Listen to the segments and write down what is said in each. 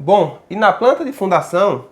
Bom, e na planta de fundação,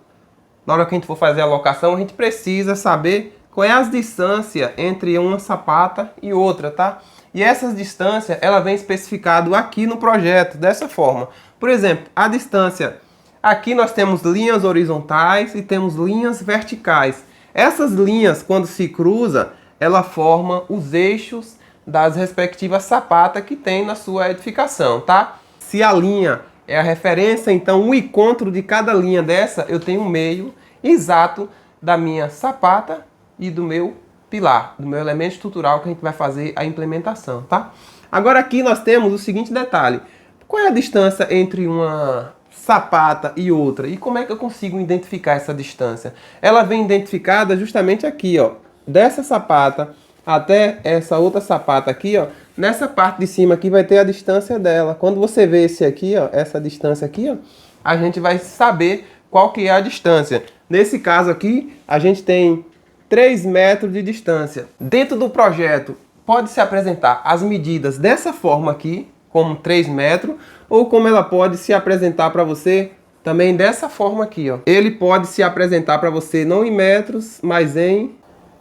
na hora que a gente for fazer a locação, a gente precisa saber qual é a distância entre uma sapata e outra, tá? E essas distâncias, ela vem especificado aqui no projeto, dessa forma. Por exemplo, a distância, aqui nós temos linhas horizontais e temos linhas verticais. Essas linhas, quando se cruzam, ela forma os eixos das respectivas sapatas que tem na sua edificação, tá? Se a linha é a referência, então o encontro de cada linha dessa, eu tenho um meio exato da minha sapata e do meu pilar, do meu elemento estrutural que a gente vai fazer a implementação, tá? Agora aqui nós temos o seguinte detalhe. Qual é a distância entre uma sapata e outra? E como é que eu consigo identificar essa distância? Ela vem identificada justamente aqui, ó. Dessa sapata até essa outra sapata aqui, ó. Nessa parte de cima aqui vai ter a distância dela. Quando você vê esse aqui, ó, essa distância aqui, ó, a gente vai saber qual que é a distância. Nesse caso aqui, a gente tem 3 metros de distância. Dentro do projeto, pode se apresentar as medidas dessa forma aqui, como 3 metros, ou como ela pode se apresentar para você também dessa forma aqui, ó. Ele pode se apresentar para você não em metros, mas em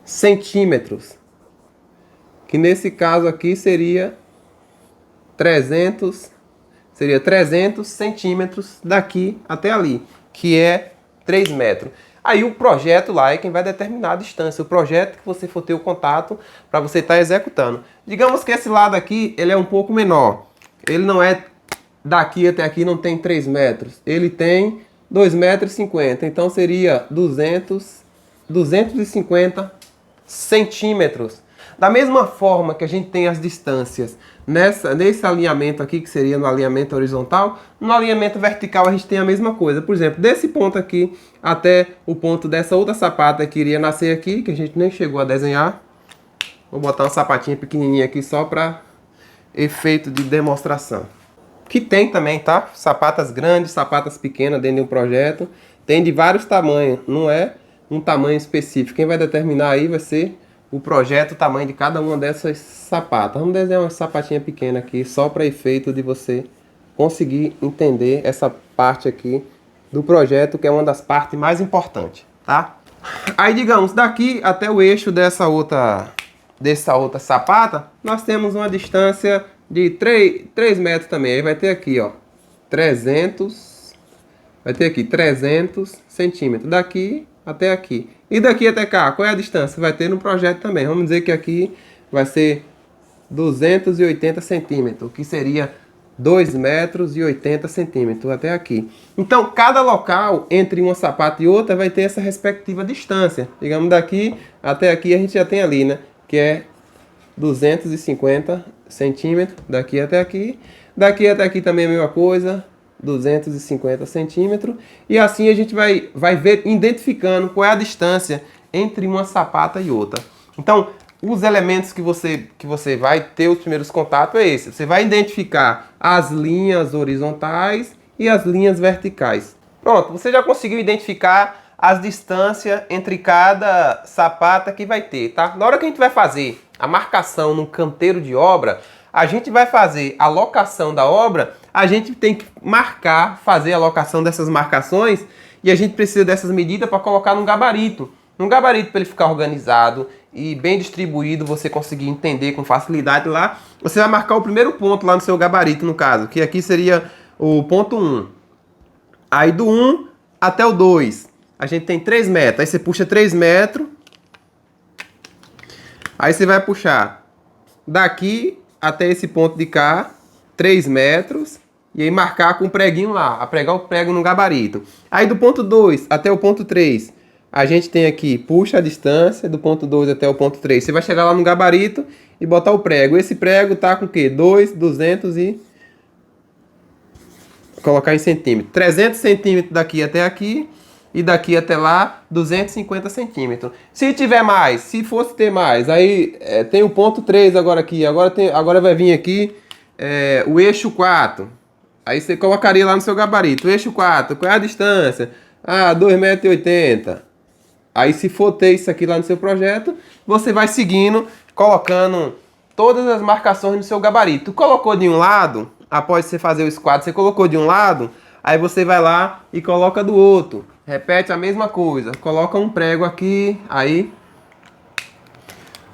centímetros. Que nesse caso aqui seria 300 centímetros daqui até ali, que é 3 metros. Aí o projeto lá é quem vai determinar a distância, o projeto que você for ter o contato para você estar executando. Digamos que esse lado aqui, ele é um pouco menor. Ele não é daqui até aqui, não tem 3 metros. Ele tem 2,50 metros, então seria 250 centímetros. Da mesma forma que a gente tem as distâncias nesse alinhamento aqui, que seria no alinhamento horizontal, no alinhamento vertical a gente tem a mesma coisa. Por exemplo, desse ponto aqui até o ponto dessa outra sapata que iria nascer aqui, que a gente nem chegou a desenhar. Vou botar uma sapatinha pequenininha aqui só para efeito de demonstração. Que tem também, tá? Sapatas grandes, sapatas pequenas dentro de um projeto. Tem de vários tamanhos, não é um tamanho específico. Quem vai determinar aí vai ser o projeto, o tamanho de cada uma dessas sapatas. Vamos desenhar uma sapatinha pequena aqui, só para efeito de você conseguir entender essa parte aqui do projeto, que é uma das partes mais importantes, tá? Aí, digamos, daqui até o eixo dessa outra sapata, nós temos uma distância de 3 metros também. Aí vai ter aqui, ó, 300 centímetros, daqui até aqui. E daqui até cá, qual é a distância? Vai ter no projeto também. Vamos dizer que aqui vai ser 280 centímetros, que seria 2,80 metros até aqui. Então, cada local entre uma sapata e outra vai ter essa respectiva distância. Digamos, daqui até aqui a gente já tem ali, né? Que é 250 centímetros, daqui até aqui. Daqui até aqui também é a mesma coisa, 250 centímetros. E assim a gente vai ver, identificando qual é a distância entre uma sapata e outra. Então, os elementos que você vai ter os primeiros contatos é esse. Você vai identificar as linhas horizontais e as linhas verticais. Pronto, você já conseguiu identificar as distâncias entre cada sapata que vai ter, tá? Na hora que a gente vai fazer a marcação no canteiro de obra, a gente vai fazer a locação da obra, a gente tem que fazer a locação dessas marcações, e a gente precisa dessas medidas para colocar num gabarito. Num gabarito para ele ficar organizado e bem distribuído, você conseguir entender com facilidade lá. Você vai marcar o primeiro ponto lá no seu gabarito, no caso, que aqui seria o ponto 1. Aí do 1 até o 2, a gente tem 3 metros. Aí você puxa 3 metros. Aí você vai puxar daqui até esse ponto de cá, 3 metros. E aí marcar com o preguinho lá, pregar o prego no gabarito. Aí do ponto 2 até o ponto 3, a gente tem aqui, puxa a distância do ponto 2 até o ponto 3. Você vai chegar lá no gabarito e botar o prego. Esse prego tá com o quê? 200 e... colocar em centímetros. 300 centímetros daqui até aqui. E daqui até lá, 250 centímetros. Se tiver mais, se fosse ter mais, aí tem o ponto 3 agora aqui. Agora vai vir aqui o eixo 4. Aí você colocaria lá no seu gabarito. O eixo 4, qual é a distância? 2,80 metros. Aí se for ter isso aqui lá no seu projeto, você vai seguindo, colocando todas as marcações no seu gabarito. Colocou de um lado, após você fazer o esquadro, você colocou de um lado, Aí você vai lá e coloca do outro. Repete a mesma coisa. Coloca um prego aqui, aí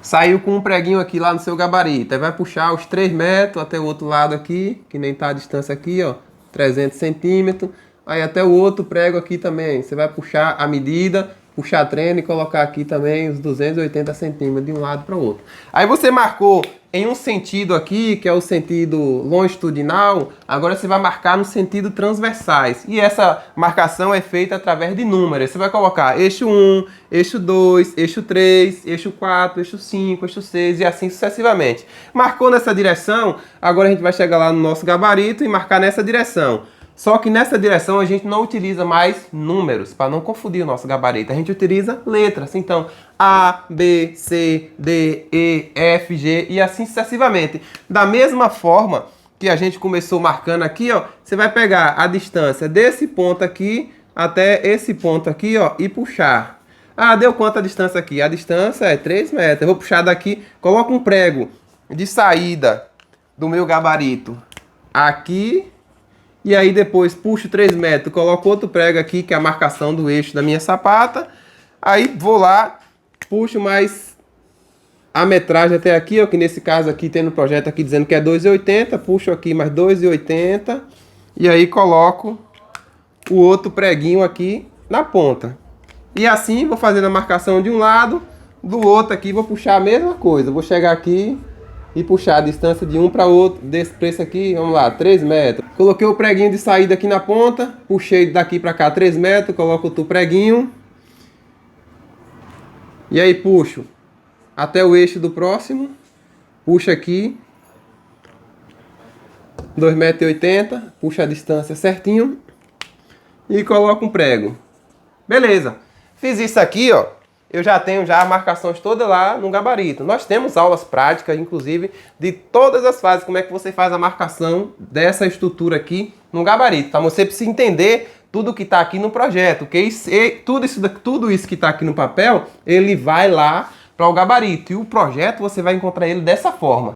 saiu com um preguinho aqui lá no seu gabarito. Aí vai puxar os 3 metros até o outro lado aqui, que nem tá a distância aqui, ó, 300 centímetros. Aí até o outro prego aqui também. Você vai puxar a medida, puxar a trena e colocar aqui também os 280 centímetros de um lado para o outro. Aí você marcou em um sentido aqui, que é o sentido longitudinal, agora você vai marcar no sentido transversais. E essa marcação é feita através de números. Você vai colocar eixo 1, eixo 2, eixo 3, eixo 4, eixo 5, eixo 6 e assim sucessivamente. Marcou nessa direção, agora a gente vai chegar lá no nosso gabarito e marcar nessa direção. Só que nessa direção a gente não utiliza mais números, para não confundir o nosso gabarito. A gente utiliza letras. Então, A, B, C, D, E, F, G e assim sucessivamente. Da mesma forma que a gente começou marcando aqui, ó, você vai pegar a distância desse ponto aqui até esse ponto aqui, ó, e puxar. Ah, deu quanto a distância aqui? A distância é 3 metros. Eu vou puxar daqui, coloco um prego de saída do meu gabarito aqui. E aí depois puxo 3 metros, coloco outro prego aqui, que é a marcação do eixo da minha sapata. Aí vou lá, puxo mais a metragem até aqui, ó, que nesse caso aqui tem no projeto aqui dizendo que é 2,80. Puxo aqui mais 2,80. E aí coloco o outro preguinho aqui na ponta. E assim vou fazendo a marcação de um lado, do outro aqui vou puxar a mesma coisa. Vou chegar aqui e puxar a distância de um para outro, desse preço aqui, vamos lá, 3 metros. Coloquei o preguinho de saída aqui na ponta, puxei daqui para cá 3 metros, coloco outro preguinho. E aí puxo até o eixo do próximo, puxo aqui, 2,80 m, puxo a distância certinho e coloco um prego. Beleza, fiz isso aqui, ó. Eu já tenho as marcações todas lá no gabarito. Nós temos aulas práticas, inclusive, de todas as fases, como é que você faz a marcação dessa estrutura aqui no gabarito. Então você precisa entender tudo que está aqui no projeto, porque tudo isso que está aqui no papel, ele vai lá para o gabarito. E o projeto você vai encontrar ele dessa forma.